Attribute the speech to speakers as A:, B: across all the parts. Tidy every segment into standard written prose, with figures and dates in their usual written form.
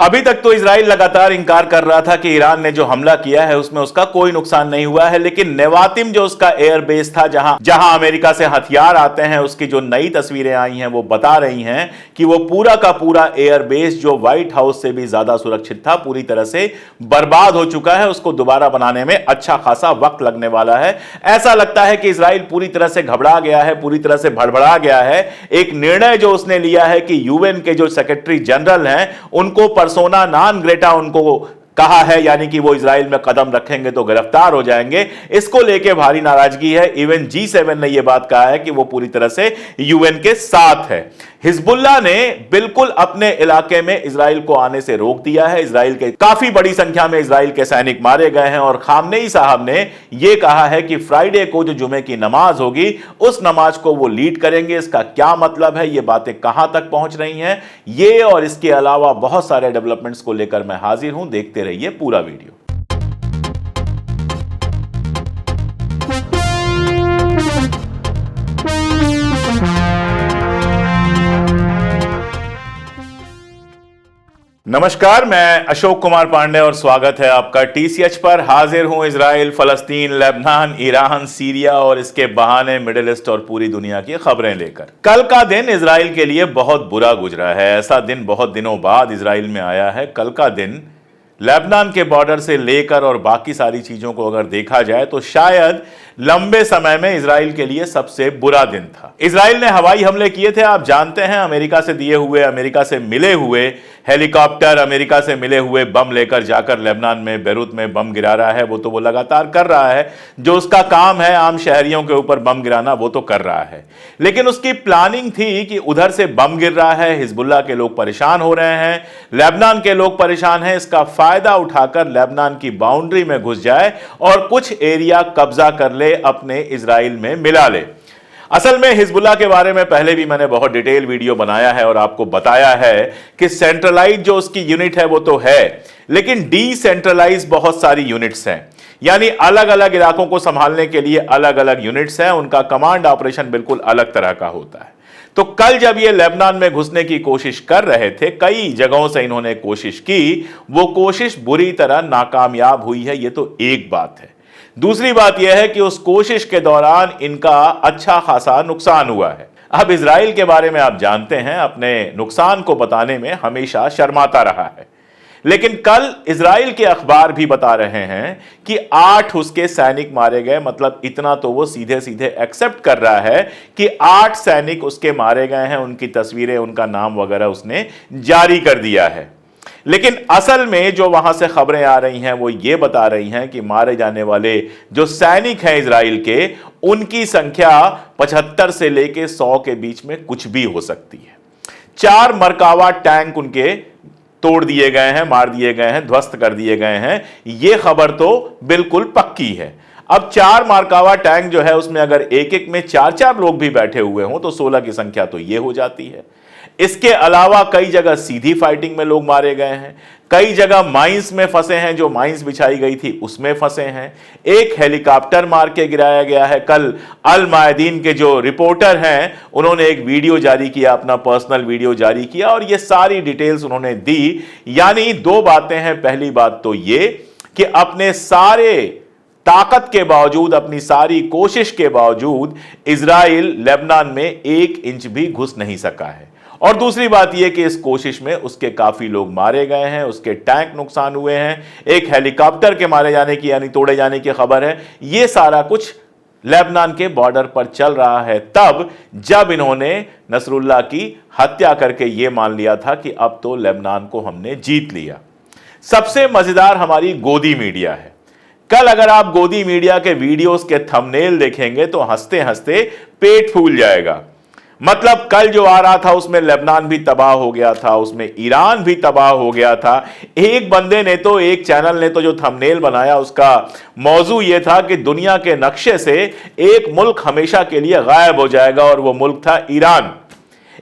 A: अभी तक तो इजराइल लगातार इंकार कर रहा था कि ईरान ने जो हमला किया है उसमें उसका कोई नुकसान नहीं हुआ है, लेकिन नेवातिम जो उसका एयरबेस था जहां जहां अमेरिका से हथियार आते हैं, उसकी जो नई तस्वीरें आई हैं वो बता रही हैं कि वो पूरा का पूरा एयरबेस जो व्हाइट हाउस से भी ज्यादा सुरक्षित था, पूरी तरह से बर्बाद हो चुका है। उसको दोबारा बनाने में अच्छा खासा वक्त लगने वाला है। ऐसा लगता है कि इजराइल पूरी तरह से घबरा गया है, पूरी तरह से भड़बड़ा गया है। एक निर्णय जो उसने लिया है कि यूएन के जो सेक्रेटरी जनरल हैं उनको पर्सोना नॉन ग्रेटा उनको कहा है, यानी कि वो इजराइल में कदम रखेंगे तो गिरफ्तार हो जाएंगे। इसको लेके भारी नाराजगी है। इवन G7 ने यह बात कहा है कि वो पूरी तरह से यूएन के साथ है। हिजबुल्लाह ने बिल्कुल अपने इलाके में इजराइल को आने से रोक दिया है। इजराइल के काफी बड़ी संख्या में इजराइल के सैनिक मारे गए हैं और खामनेई साहब ने यह कहा है कि फ्राइडे को जो जुमे की नमाज होगी उस नमाज को वो लीड करेंगे। इसका क्या मतलब है, ये बातें कहां तक पहुंच रही हैं, ये और इसके अलावा बहुत सारे डेवलपमेंट्स को लेकर मैं हाजिर हूं। देखते रहिए पूरा वीडियो। नमस्कार, मैं अशोक कुमार पांडे और स्वागत है आपका TCH पर। हाजिर हूं इजराइल, फलस्तीन, लेबनान, ईरान, सीरिया और इसके बहाने मिडिल ईस्ट और पूरी दुनिया की खबरें लेकर। कल का दिन इजराइल के लिए बहुत बुरा गुजरा है। ऐसा दिन बहुत दिनों बाद इजराइल में आया है। कल का दिन लेबनान के बॉर्डर से लेकर और बाकी सारी चीजों को अगर देखा जाए तो शायद लंबे समय में इजराइल के लिए सबसे बुरा दिन था। इजराइल ने हवाई हमले किए थे, आप जानते हैं, अमेरिका से दिए हुए, अमेरिका से मिले हुए हेलीकॉप्टर, अमेरिका से मिले हुए बम लेकर जाकर लेबनान में, बेरूत में बम गिरा रहा है। वो तो वो लगातार कर रहा है, जो उसका काम है आम शहरियों के ऊपर बम गिराना, वो तो कर रहा है। लेकिन उसकी प्लानिंग थी कि उधर से बम गिर रहा है, हिजबुल्लाह के लोग परेशान हो रहे हैं, लेबनान के लोग परेशान हैं, इसका फायदा उठाकर लेबनान की बाउंड्री में घुस जाए और कुछ एरिया कब्जा कर ले, अपने इजराइल में मिला ले। असल में हिजबुल्लाह के बारे में पहले भी मैंने बहुत डिटेल वीडियो बनाया है और आपको बताया है कि सेंट्रलाइज जो उसकी यूनिट है वो तो है, लेकिन डिसेंट्रलाइज बहुत सारी यूनिट्स हैं, यानी अलग अलग इलाकों को संभालने के लिए अलग अलग यूनिट्स हैं। उनका कमांड ऑपरेशन बिल्कुल अलग तरह का होता है। तो कल जब ये लेबनान में घुसने की कोशिश कर रहे थे, कई जगहों से इन्होंने कोशिश की, वो कोशिश बुरी तरह नाकामयाब हुई है, ये तो एक बात है। दूसरी बात यह है कि उस कोशिश के दौरान इनका अच्छा खासा नुकसान हुआ है। अब इजराइल के बारे में आप जानते हैं, अपने नुकसान को बताने में हमेशा शर्माता रहा है, लेकिन कल इजराइल के अखबार भी बता रहे हैं कि 8 उसके सैनिक मारे गए। मतलब इतना तो वो सीधे सीधे एक्सेप्ट कर रहा है कि 8 सैनिक उसके मारे गए हैं। उनकी तस्वीरें, उनका नाम वगैरह उसने जारी कर दिया है। लेकिन असल में जो वहां से खबरें आ रही हैं वो ये बता रही हैं कि मारे जाने वाले जो सैनिक हैं इजराइल के, उनकी संख्या 75 से लेके 100 के बीच में कुछ भी हो सकती है। 4 मरकावा टैंक उनके तोड़ दिए गए हैं, मार दिए गए हैं, ध्वस्त कर दिए गए हैं। यह खबर तो बिल्कुल पक्की है। अब 4 मरकावा टैंक जो है उसमें अगर एक एक में 4-4 लोग भी बैठे हुए हों तो 16 की संख्या तो यह हो जाती है। इसके अलावा कई जगह सीधी फाइटिंग में लोग मारे गए हैं, कई जगह माइंस में फंसे हैं, जो माइंस बिछाई गई थी उसमें फंसे हैं। एक हेलीकॉप्टर मार के गिराया गया है। कल अल मायदीन के जो रिपोर्टर हैं उन्होंने एक वीडियो जारी किया, अपना पर्सनल वीडियो जारी किया और ये सारी डिटेल्स उन्होंने दी। यानी 2 बातें हैं। पहली बात तो ये कि अपने सारे ताकत के बावजूद, अपनी सारी कोशिश के बावजूद इजराइल लेबनान में 1 इंच भी घुस नहीं सका है। और दूसरी बात यह कि इस कोशिश में उसके काफी लोग मारे गए हैं, उसके टैंक नुकसान हुए हैं, एक हेलीकॉप्टर के मारे जाने की यानी तोड़े जाने की खबर है। यह सारा कुछ लेबनान के बॉर्डर पर चल रहा है तब जब इन्होंने नसरुल्लाह की हत्या करके यह मान लिया था कि अब तो लेबनान को हमने जीत लिया। सबसे मजेदार हमारी गोदी मीडिया है। कल अगर आप गोदी मीडिया के वीडियोस के थंबनेल देखेंगे तो हंसते हंसते पेट फूल जाएगा। मतलब कल जो आ रहा था उसमें लेबनान भी तबाह हो गया था, उसमें ईरान भी तबाह हो गया था। एक बंदे ने तो, एक चैनल ने तो जो थंबनेल बनाया उसका मौजू यह था कि दुनिया के नक्शे से एक मुल्क हमेशा के लिए गायब हो जाएगा और वो मुल्क था ईरान।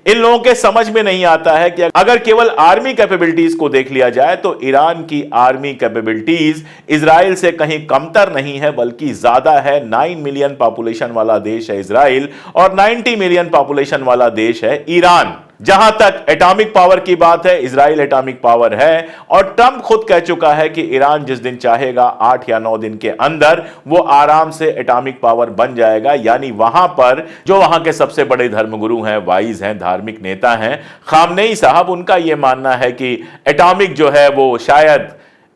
A: इन लोगों के समझ में नहीं आता है कि अगर केवल आर्मी कैपेबिलिटीज को देख लिया जाए तो ईरान की आर्मी कैपेबिलिटीज इजराइल से कहीं कमतर नहीं है, बल्कि ज्यादा है। 9 मिलियन पॉपुलेशन वाला देश है इजराइल और 90 मिलियन पॉपुलेशन वाला देश है ईरान। जहां तक एटॉमिक पावर की बात है, इजराइल एटॉमिक पावर है और ट्रंप खुद कह चुका है कि ईरान जिस दिन चाहेगा 8 या 9 दिन के अंदर वो आराम से एटॉमिक पावर बन जाएगा। यानी वहां पर जो वहां के सबसे बड़े धर्मगुरु हैं, वाइज हैं, धार्मिक नेता हैं, खामनेई साहब, उनका यह मानना है कि एटॉमिक जो है वो शायद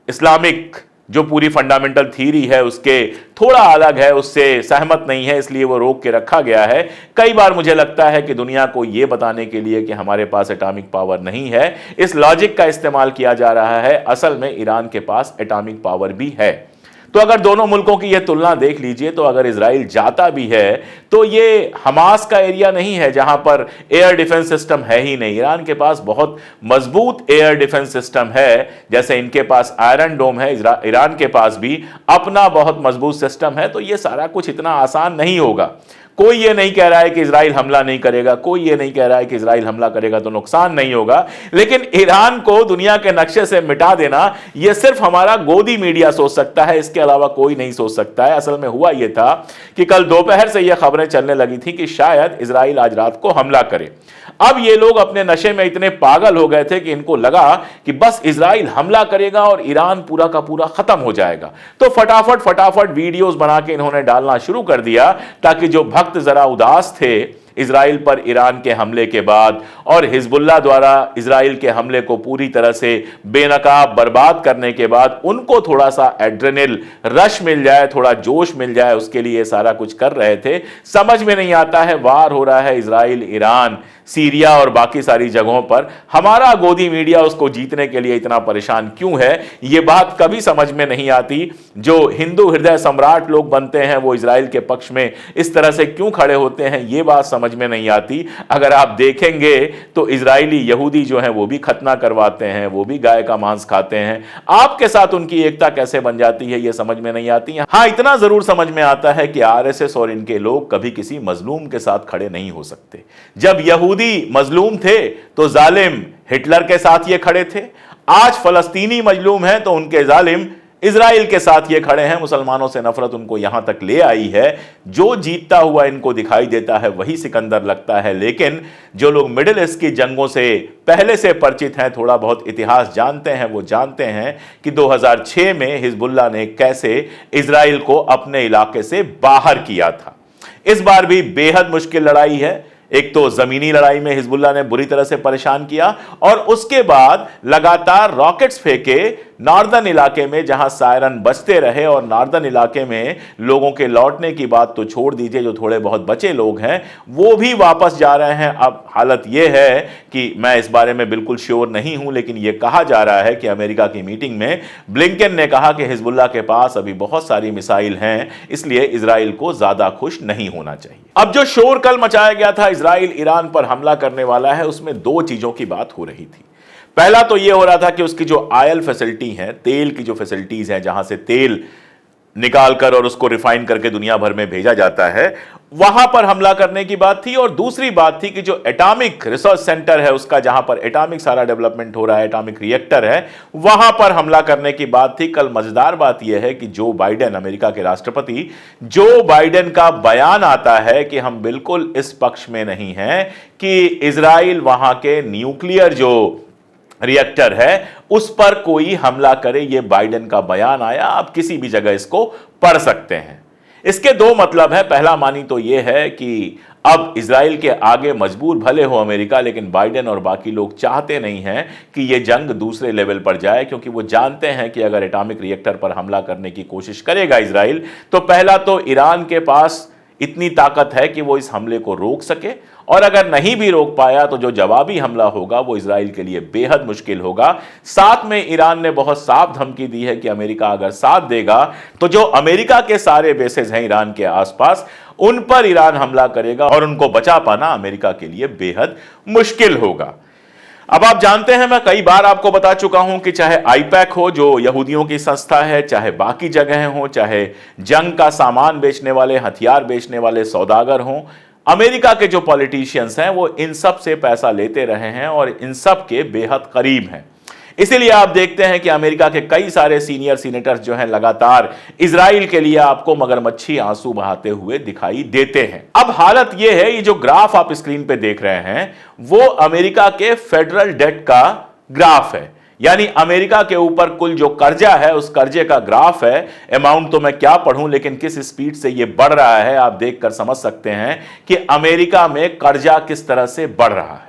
A: इस्लामिक जो पूरी फंडामेंटल थीरी है उसके थोड़ा अलग है, उससे सहमत नहीं है, इसलिए वो रोक के रखा गया है। कई बार मुझे लगता है कि दुनिया को ये बताने के लिए कि हमारे पास एटॉमिक पावर नहीं है, इस लॉजिक का इस्तेमाल किया जा रहा है। असल में ईरान के पास एटॉमिक पावर भी है। तो अगर दोनों मुल्कों की यह तुलना देख लीजिए तो अगर इजराइल जाता भी है तो ये हमास का एरिया नहीं है जहां पर एयर डिफेंस सिस्टम है ही नहीं। ईरान के पास बहुत मजबूत एयर डिफेंस सिस्टम है, जैसे इनके पास आयरन डोम है, ईरान के पास भी अपना बहुत मजबूत सिस्टम है। तो ये सारा कुछ इतना आसान नहीं होगा। कोई ये नहीं कह रहा है कि इजराइल हमला नहीं करेगा, कोई ये नहीं कह रहा है कि इजराइल हमला करेगा तो नुकसान नहीं होगा, लेकिन ईरान को दुनिया के नक्शे से मिटा देना ये सिर्फ हमारा गोदी मीडिया सोच सकता है, इसके अलावा कोई नहीं सोच सकता है। असल में हुआ यह था कि कल दोपहर से यह खबरें चलने लगी थी कि शायद इजराइल आज रात को हमला करे। अब ये लोग अपने नशे में इतने पागल हो गए थे कि इनको लगा कि बस इजराइल हमला करेगा और ईरान पूरा का पूरा खत्म हो जाएगा। तो फटाफट वीडियोस बना के इन्होंने डालना शुरू कर दिया ताकि जो भक्त जरा उदास थे इजराइल पर ईरान के हमले के बाद और हिजबुल्लाह द्वारा इजराइल के हमले को पूरी तरह से बेनकाब बर्बाद करने के बाद उनको थोड़ा सा एड्रेनल रश मिल जाए, थोड़ा जोश मिल जाए, उसके लिए सारा कुछ कर रहे थे। समझ में नहीं आता है, वार हो रहा है इजराइल, ईरान, सीरिया और बाकी सारी जगहों पर, हमारा गोदी मीडिया उसको जीतने के लिए इतना परेशान क्यों है, यह बात कभी समझ में नहीं आती। जो हिंदू हृदय सम्राट लोग बनते हैं वो इजराइल के पक्ष में इस तरह से क्यों खड़े होते हैं, यह बात समझ में नहीं आती। अगर आप देखेंगे तो इजरायली यहूदी जो हैं वो भी खतना करवाते हैं, वो भी गाय का मांस खाते हैं। आपके साथ उनकी एकता कैसे बन जाती है ये समझ में नहीं आती है। हाँ, इतना जरूर समझ में आता है कि आरएसएस और इनके लोग कभी किसी मजलूम के साथ खड़े नहीं हो सकते। जब यहूदी मजलूम थे तो जालिम हिटलर के साथ ये खड़े थे, आज फलस्तीनी मजलूम हैं तो उनके जालिम इजराइल के साथ ये खड़े हैं। मुसलमानों से नफरत उनको यहां तक ले आई है, जो जीतता हुआ इनको दिखाई देता है वही सिकंदर लगता है। लेकिन जो लोग मिडिल ईस्ट की जंगों से पहले से परिचित हैं, थोड़ा बहुत इतिहास जानते हैं, वो जानते हैं कि 2006 में हिजबुल्लाह ने कैसे इजराइल को अपने इलाके से बाहर किया था। इस बार भी बेहद मुश्किल लड़ाई है। एक तो जमीनी लड़ाई में हिजबुल्लाह ने बुरी तरह से परेशान किया और उसके बाद लगातार रॉकेट्स फेंके नॉर्दर्न इलाके में, जहां सायरन बजते रहे। और नॉर्दर्न इलाके में लोगों के लौटने की बात तो छोड़ दीजिए, जो थोड़े बहुत बचे लोग हैं वो भी वापस जा रहे हैं। अब हालत यह है कि मैं इस बारे में बिल्कुल श्योर नहीं हूं, लेकिन यह कहा जा रहा है कि अमेरिका की मीटिंग में ब्लिंकन ने कहा कि हिजबुल्लाह के पास अभी बहुत सारी मिसाइल हैं, इसलिए इजराइल को ज्यादा खुश नहीं होना चाहिए। अब जो शोर कल मचाया गया था इजराइल ईरान पर हमला करने वाला है, उसमें दो चीजों की बात हो रही थी। पहला तो यह हो रहा था कि उसकी जो ऑयल फैसिलिटी है, तेल की जो फैसिलिटीज हैं, जहां से तेल निकालकर और उसको रिफाइन करके दुनिया भर में भेजा जाता है, वहां पर हमला करने की बात थी। और दूसरी बात थी कि जो एटॉमिक रिसर्च सेंटर है उसका, जहां पर एटॉमिक सारा डेवलपमेंट हो रहा है, एटॉमिक रिएक्टर है, वहां पर हमला करने की बात थी। कल मजेदार बात यह है कि जो बाइडेन, अमेरिका के राष्ट्रपति जो बाइडेन का बयान आता है कि हम बिल्कुल इस पक्ष में नहीं हैं कि इजराइल वहां के न्यूक्लियर जो रिएक्टर है उस पर कोई हमला करे, यह बाइडेन का बयान आया। आप किसी भी जगह इसको पढ़ सकते हैं। इसके दो मतलब है। पहला मानी तो यह है कि अब इजराइल के आगे मजबूर भले हो अमेरिका, लेकिन बाइडेन और बाकी लोग चाहते नहीं हैं कि यह जंग दूसरे लेवल पर जाए, क्योंकि वो जानते हैं कि अगर एटॉमिक रिएक्टर पर हमला करने की कोशिश करेगा इजराइल, तो पहला तो ईरान के पास इतनी ताकत है कि वो इस हमले को रोक सके, और अगर नहीं भी रोक पाया तो जो जवाबी हमला होगा वो इजराइल के लिए बेहद मुश्किल होगा। साथ में ईरान ने बहुत साफ धमकी दी है कि अमेरिका अगर साथ देगा तो जो अमेरिका के सारे बेसेस हैं ईरान के आसपास, उन पर ईरान हमला करेगा और उनको बचा पाना अमेरिका के लिए बेहद मुश्किल होगा। अब आप जानते हैं, मैं कई बार आपको बता चुका हूं कि चाहे आईपैक हो जो यहूदियों की संस्था है, चाहे बाकी जगह हो, चाहे जंग का सामान बेचने वाले, हथियार बेचने वाले सौदागर हों, अमेरिका के जो पॉलिटिशियंस हैं वो इन सब से पैसा लेते रहे हैं और इन सब के बेहद करीब हैं। इसीलिए आप देखते हैं कि अमेरिका के कई सारे सीनियर सीनेटर्स जो हैं लगातार इजराइल के लिए आपको मगरमच्छी आंसू बहाते हुए दिखाई देते हैं। अब हालत यह है, ये जो ग्राफ आप स्क्रीन पे देख रहे हैं वो अमेरिका के फेडरल डेट का ग्राफ है, यानी अमेरिका के ऊपर कुल जो कर्जा है उस कर्जे का ग्राफ है। अमाउंट तो मैं क्या पढ़ूं, लेकिन किस स्पीड से ये बढ़ रहा है आप देखकर समझ सकते हैं कि अमेरिका में कर्जा किस तरह से बढ़ रहा है।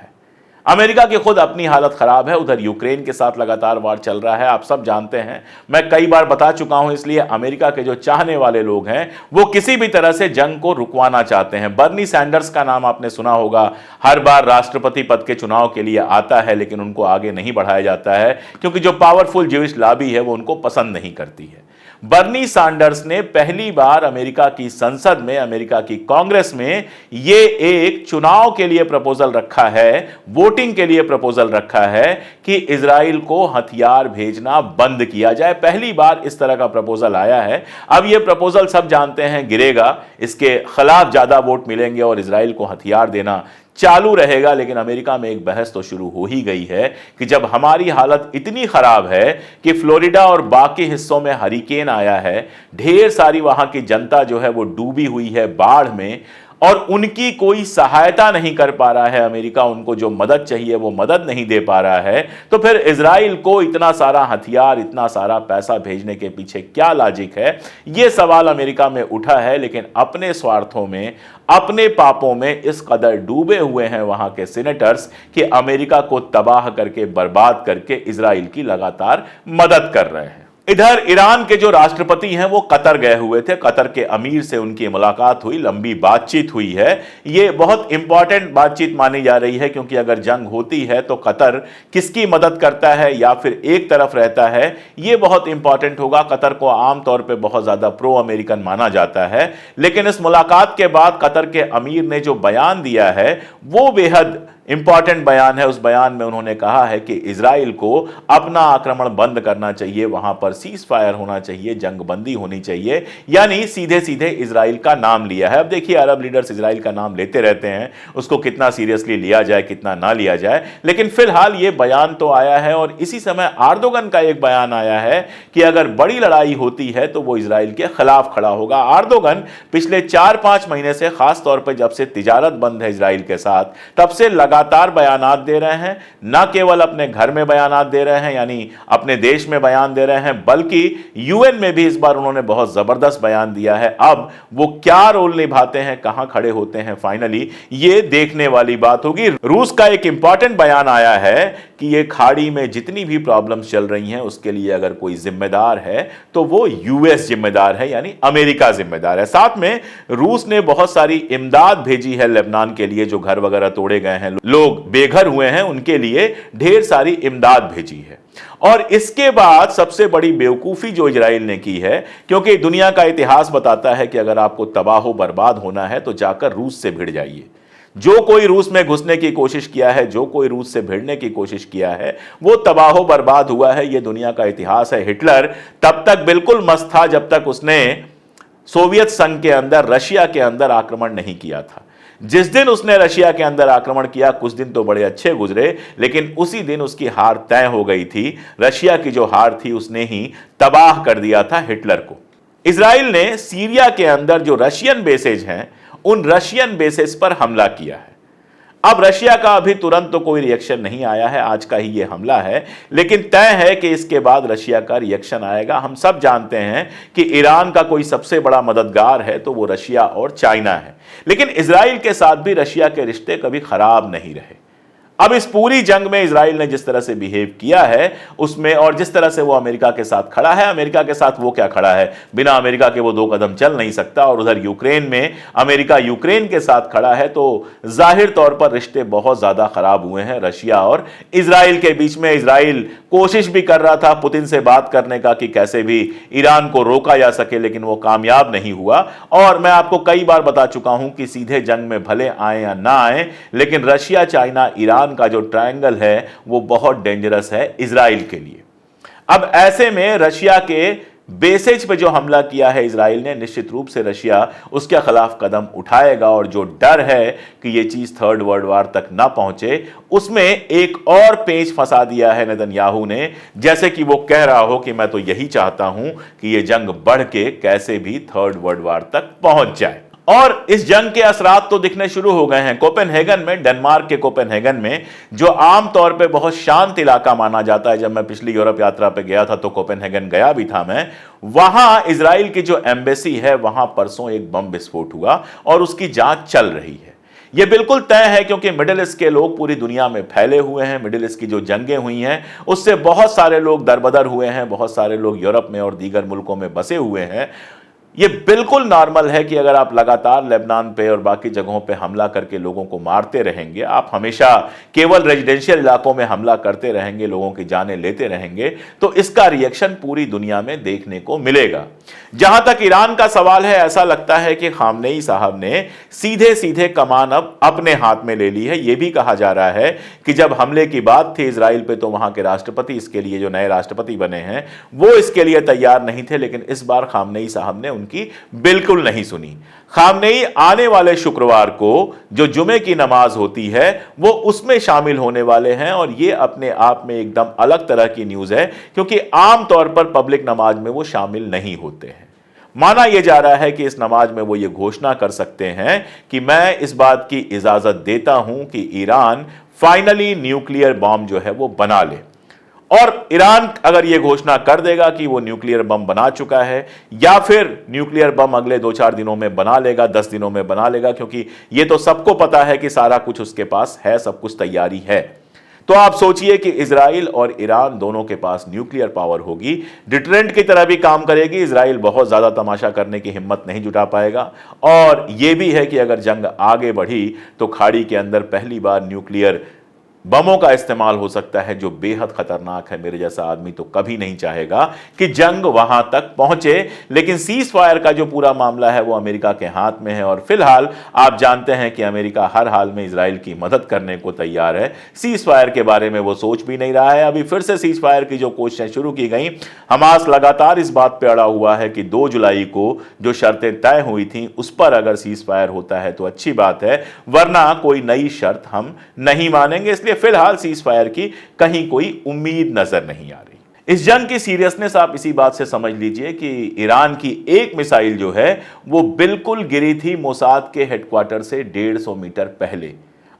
A: अमेरिका की खुद अपनी हालत खराब है, उधर यूक्रेन के साथ लगातार वार चल रहा है, आप सब जानते हैं, मैं कई बार बता चुका हूं। इसलिए अमेरिका के जो चाहने वाले लोग हैं वो किसी भी तरह से जंग को रुकवाना चाहते हैं। बर्नी सैंडर्स का नाम आपने सुना होगा, हर बार राष्ट्रपति पद के चुनाव के लिए आता है लेकिन उनको आगे नहीं बढ़ाया जाता है क्योंकि जो पावरफुल ज्यूइश लॉबी है वो उनको पसंद नहीं करती है। बर्नी सैंडर्स ने पहली बार अमेरिका की संसद में, अमेरिका की कांग्रेस में ये एक चुनाव के लिए प्रपोजल रखा है, वोटिंग के लिए प्रपोजल रखा है कि इजराइल को हथियार भेजना बंद किया जाए। पहली बार इस तरह का प्रपोजल आया है। अब ये प्रपोजल सब जानते हैं गिरेगा, इसके खिलाफ ज्यादा वोट मिलेंगे और इजराइल को हथियार देना चालू रहेगा। लेकिन अमेरिका में एक बहस तो शुरू हो ही गई है कि जब हमारी हालत इतनी खराब है कि फ्लोरिडा और बाकी हिस्सों में हरिकेन आया है, ढेर सारी वहां की जनता जो है वो डूबी हुई है बाढ़ में और उनकी कोई सहायता नहीं कर पा रहा है अमेरिका, उनको जो मदद चाहिए वो मदद नहीं दे पा रहा है, तो फिर इजराइल को इतना सारा हथियार, इतना सारा पैसा भेजने के पीछे क्या लॉजिक है? ये सवाल अमेरिका में उठा है। लेकिन अपने स्वार्थों में, अपने पापों में इस कदर डूबे हुए हैं वहां के सीनेटर्स कि अमेरिका को तबाह करके, बर्बाद करके इजराइल की लगातार मदद कर रहे हैं। इधर ईरान के जो राष्ट्रपति हैं वो कतर गए हुए थे, कतर के अमीर से उनकी मुलाकात हुई, लंबी बातचीत हुई है। ये बहुत इंपॉर्टेंट बातचीत मानी जा रही है क्योंकि अगर जंग होती है तो कतर किसकी मदद करता है या फिर एक तरफ रहता है, ये बहुत इंपॉर्टेंट होगा। कतर को आमतौर पर बहुत ज्यादा प्रो अमेरिकन माना जाता है, लेकिन इस मुलाकात के बाद कतर के अमीर ने जो बयान दिया है वो बेहद इंपॉर्टेंट बयान है। उस बयान में उन्होंने कहा है कि इजराइल को अपना आक्रमण बंद करना चाहिए, वहां पर सीज फायर होना चाहिए, जंग बंदी होनी चाहिए, यानी सीधे सीधे इजराइल का नाम लिया है। अब देखिए अरब लीडर्स इजराइल का नाम लेते रहते हैं, उसको कितना सीरियसली लिया जाए, कितना ना लिया जाए, लेकिन फिलहाल ये बयान तो आया है। और इसी समय आर्दोगन का एक बयान आया है कि अगर बड़ी लड़ाई होती है तो वो इजराइल के खिलाफ खड़ा होगा। आर्दोगन पिछले 4-5 महीने से, खासतौर पर जब से तिजारत बंद है इजराइल के साथ, तब से लगातार बयानात दे रहे हैं। न केवल अपने घर में बयानात दे रहे हैं, यानी अपने देश में बयान दे रहे हैं, बल्कि यूएन में भी इस बार उन्होंने बहुत जबरदस्त बयान दिया है। अब वो क्या रोल निभाते हैं, कहां खड़े होते हैं, फाइनली ये देखने वाली बात होगी। रूस का एक इंपॉर्टेंट बयान आया है कि ये खाड़ी में जितनी भी प्रॉब्लम्स चल रही हैं उसके लिए अगर कोई जिम्मेदार है तो वो यूएस जिम्मेदार है, यानी अमेरिका जिम्मेदार है। साथ में रूस ने बहुत सारी इमदाद भेजी है लेबनान के लिए, जो घर वगैरह तोड़े गए हैं, लोग बेघर हुए हैं, उनके लिए ढेर सारी इमदाद भेजी है। और इसके बाद सबसे बड़ी बेवकूफी जो इजराइल ने की है, क्योंकि दुनिया का इतिहास बताता है कि अगर आपको तबाह बर्बाद होना है तो जाकर रूस से भिड़ जाइए। जो कोई रूस में घुसने की कोशिश किया है, जो कोई रूस से भिड़ने की कोशिश किया है, वो तबाह बर्बाद हुआ है। यह दुनिया का इतिहास है। हिटलर तब तक बिल्कुल मस्त था जब तक उसने सोवियत संघ के अंदर, रशिया के अंदर आक्रमण नहीं किया था। जिस दिन उसने रशिया के अंदर आक्रमण किया, कुछ दिन तो बड़े अच्छे गुजरे, लेकिन उसी दिन उसकी हार तय हो गई थी। रशिया की जो हार थी उसने ही तबाह कर दिया था हिटलर को। इजराइल ने सीरिया के अंदर जो रशियन बेसेज हैं, उन रशियन बेसेस पर हमला किया है। अब रशिया का अभी तुरंत तो कोई रिएक्शन नहीं आया है, आज का ही ये हमला है, लेकिन तय है कि इसके बाद रशिया का रिएक्शन आएगा। हम सब जानते हैं कि ईरान का कोई सबसे बड़ा मददगार है तो वो रशिया और चाइना है, लेकिन इजराइल के साथ भी रशिया के रिश्ते कभी खराब नहीं रहे। अब इस पूरी जंग में इजराइल ने जिस तरह से बिहेव किया है उसमें, और जिस तरह से वो अमेरिका के साथ खड़ा है, अमेरिका के साथ वो क्या खड़ा है, बिना अमेरिका के वो 2 कदम चल नहीं सकता। और उधर यूक्रेन में अमेरिका यूक्रेन के साथ खड़ा है, तो जाहिर तौर पर रिश्ते बहुत ज्यादा खराब हुए हैं रशिया और इजराइल के बीच में। इजराइल कोशिश भी कर रहा था पुतिन से बात करने का कि कैसे भी ईरान को रोका जा सके, लेकिन वो कामयाब नहीं हुआ। और मैं आपको कई बार बता चुका हूं कि सीधे जंग में भले आए या ना आए, लेकिन रशिया, चाइना, ईरान का जो ट्रायंगल है वो बहुत डेंजरस है इजराइल के लिए। अब ऐसे में रशिया के बेसेज पे जो हमला किया है इजराइल ने, निश्चित रूप से रशिया उसके खिलाफ कदम उठाएगा। और जो डर है कि यह चीज थर्ड वर्ल्ड वार तक ना पहुंचे, उसमें एक और पेंच फंसा दिया है नेतन्याहू ने, जैसे कि वो कह रहा हो कि मैं तो यही चाहता हूं कि यह जंग बढ़ के कैसे भी थर्ड वर्ल्ड वार तक पहुंच जाए। और इस जंग के असरात तो दिखने शुरू हो गए हैं। कोपेनहेगन में, डेनमार्क के कोपेनहेगन में, जो आमतौर पे बहुत शांत इलाका माना जाता है, जब मैं पिछली यूरोप यात्रा पे गया था तो कोपेनहेगन गया भी था मैं, वहां इजराइल की जो एम्बेसी है वहां परसों एक बम विस्फोट हुआ और उसकी जांच चल रही है। यह बिल्कुल तय है क्योंकि मिडिल ईस्ट के लोग पूरी दुनिया में फैले हुए हैं। मिडिल ईस्ट की जो जंगें हुई हैं उससे बहुत सारे लोग दरबदर हुए हैं, बहुत सारे लोग यूरोप में और दीगर मुल्कों में बसे हुए हैं। यह बिल्कुल नॉर्मल है कि अगर आप लगातार लेबनान पे और बाकी जगहों पे हमला करके लोगों को मारते रहेंगे, आप हमेशा केवल रेजिडेंशियल इलाकों में हमला करते रहेंगे, लोगों की जानें लेते रहेंगे, तो इसका रिएक्शन पूरी दुनिया में देखने को मिलेगा। जहां तक ईरान का सवाल है, ऐसा लगता है कि खामनेई साहब ने सीधे सीधे कमान अब अपने हाथ में ले ली है। यह भी कहा जा रहा है कि जब हमले की बात थी इजराइल पे, तो वहां के राष्ट्रपति, इसके लिए जो नए राष्ट्रपति बने हैं, वो इसके लिए तैयार नहीं थे, लेकिन इस बार खामनेई साहब ने उनकी बिल्कुल नहीं सुनी। खामनेई आने वाले शुक्रवार को जो जुमे की नमाज होती है वो उसमें शामिल होने वाले हैं, और ये अपने आप में एकदम अलग तरह की न्यूज है क्योंकि आमतौर पर पब्लिक नमाज में वो शामिल नहीं होते हैं। माना यह जा रहा है कि इस नमाज में वो ये घोषणा कर सकते हैं कि मैं इस बात की इजाजत देता हूं कि ईरान फाइनली न्यूक्लियर बॉम्ब जो है वो बना ले। और ईरान अगर यह घोषणा कर देगा कि वो न्यूक्लियर बम बना चुका है, या फिर न्यूक्लियर बम अगले 2-4 दिनों में बना लेगा, 10 दिनों में बना लेगा, क्योंकि यह तो सबको पता है कि सारा कुछ उसके पास है, सब कुछ तैयारी है। तो आप सोचिए कि इजराइल और ईरान दोनों के पास न्यूक्लियर पावर होगी, डिटरेंट की तरह भी काम करेगी। इजराइल बहुत ज्यादा तमाशा करने की हिम्मत नहीं जुटा पाएगा। और यह भी है कि अगर जंग आगे बढ़ी तो खाड़ी के अंदर पहली बार न्यूक्लियर बमों का इस्तेमाल हो सकता है, जो बेहद खतरनाक है। मेरे जैसा आदमी तो कभी नहीं चाहेगा कि जंग वहां तक पहुंचे। लेकिन सीज फायर का जो पूरा मामला है वो अमेरिका के हाथ में है, और फिलहाल आप जानते हैं कि अमेरिका हर हाल में इजराइल की मदद करने को तैयार है। सीज फायर के बारे में वो सोच भी नहीं रहा है। अभी फिर से सीज फायर की जो कोशिशें शुरू की गई, हमास लगातार इस बात पर अड़ा हुआ है कि 2 जुलाई को जो शर्तें तय हुई थी उस पर अगर सीज फायर होता है तो अच्छी बात है, वरना कोई नई शर्त हम नहीं मानेंगे। इसलिए फिलहाल सीज फायर की कहीं कोई उम्मीद नजर नहीं आ रही। इस जंग की सीरियसनेस आप इसी बात से समझ लीजिए कि ईरान की एक मिसाइल जो है वो बिल्कुल गिरी थी मोसाद के हेडक्वार्टर से 150 मीटर पहले।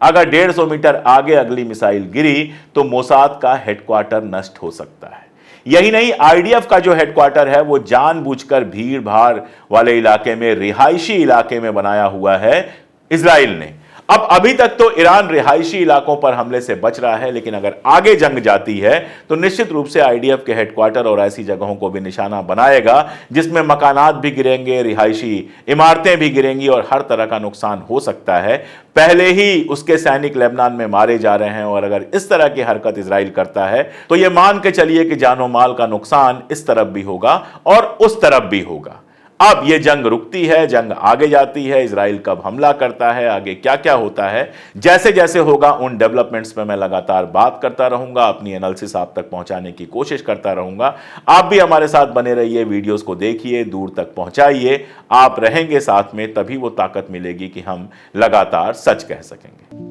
A: अगर 150 मीटर आगे अगली मिसाइल गिरी तो मोसाद का हेडक्वार्टर नष्ट हो सकता है। यही नहीं, आईडीएफ का जो हेडक्वार्टर है वो जानबूझकर भीड़ भाड़ वाले इलाके में, रिहायशी इलाके में बनाया हुआ है इजराइल ने। अब अभी तक तो ईरान रिहायशी इलाकों पर हमले से बच रहा है, लेकिन अगर आगे जंग जाती है तो निश्चित रूप से आईडीएफ के हेडक्वार्टर और ऐसी जगहों को भी निशाना बनाएगा जिसमें मकानात भी गिरेंगे, रिहायशी इमारतें भी गिरेंगी और हर तरह का नुकसान हो सकता है। पहले ही उसके सैनिक लेबनान में मारे जा रहे हैं, और अगर इस तरह की हरकत इजराइल करता है तो यह मान के चलिए कि जानो माल का नुकसान इस तरफ भी होगा और उस तरफ भी होगा। अब यह जंग रुकती है, जंग आगे जाती है, इजराइल कब हमला करता है, आगे क्या क्या होता है, जैसे जैसे होगा उन डेवलपमेंट्स पे मैं लगातार बात करता रहूंगा, अपनी एनालिसिस आप तक पहुंचाने की कोशिश करता रहूंगा। आप भी हमारे साथ बने रहिए, वीडियोस को देखिए, दूर तक पहुंचाइए। आप रहेंगे साथ में तभी वो ताकत मिलेगी कि हम लगातार सच कह सकेंगे।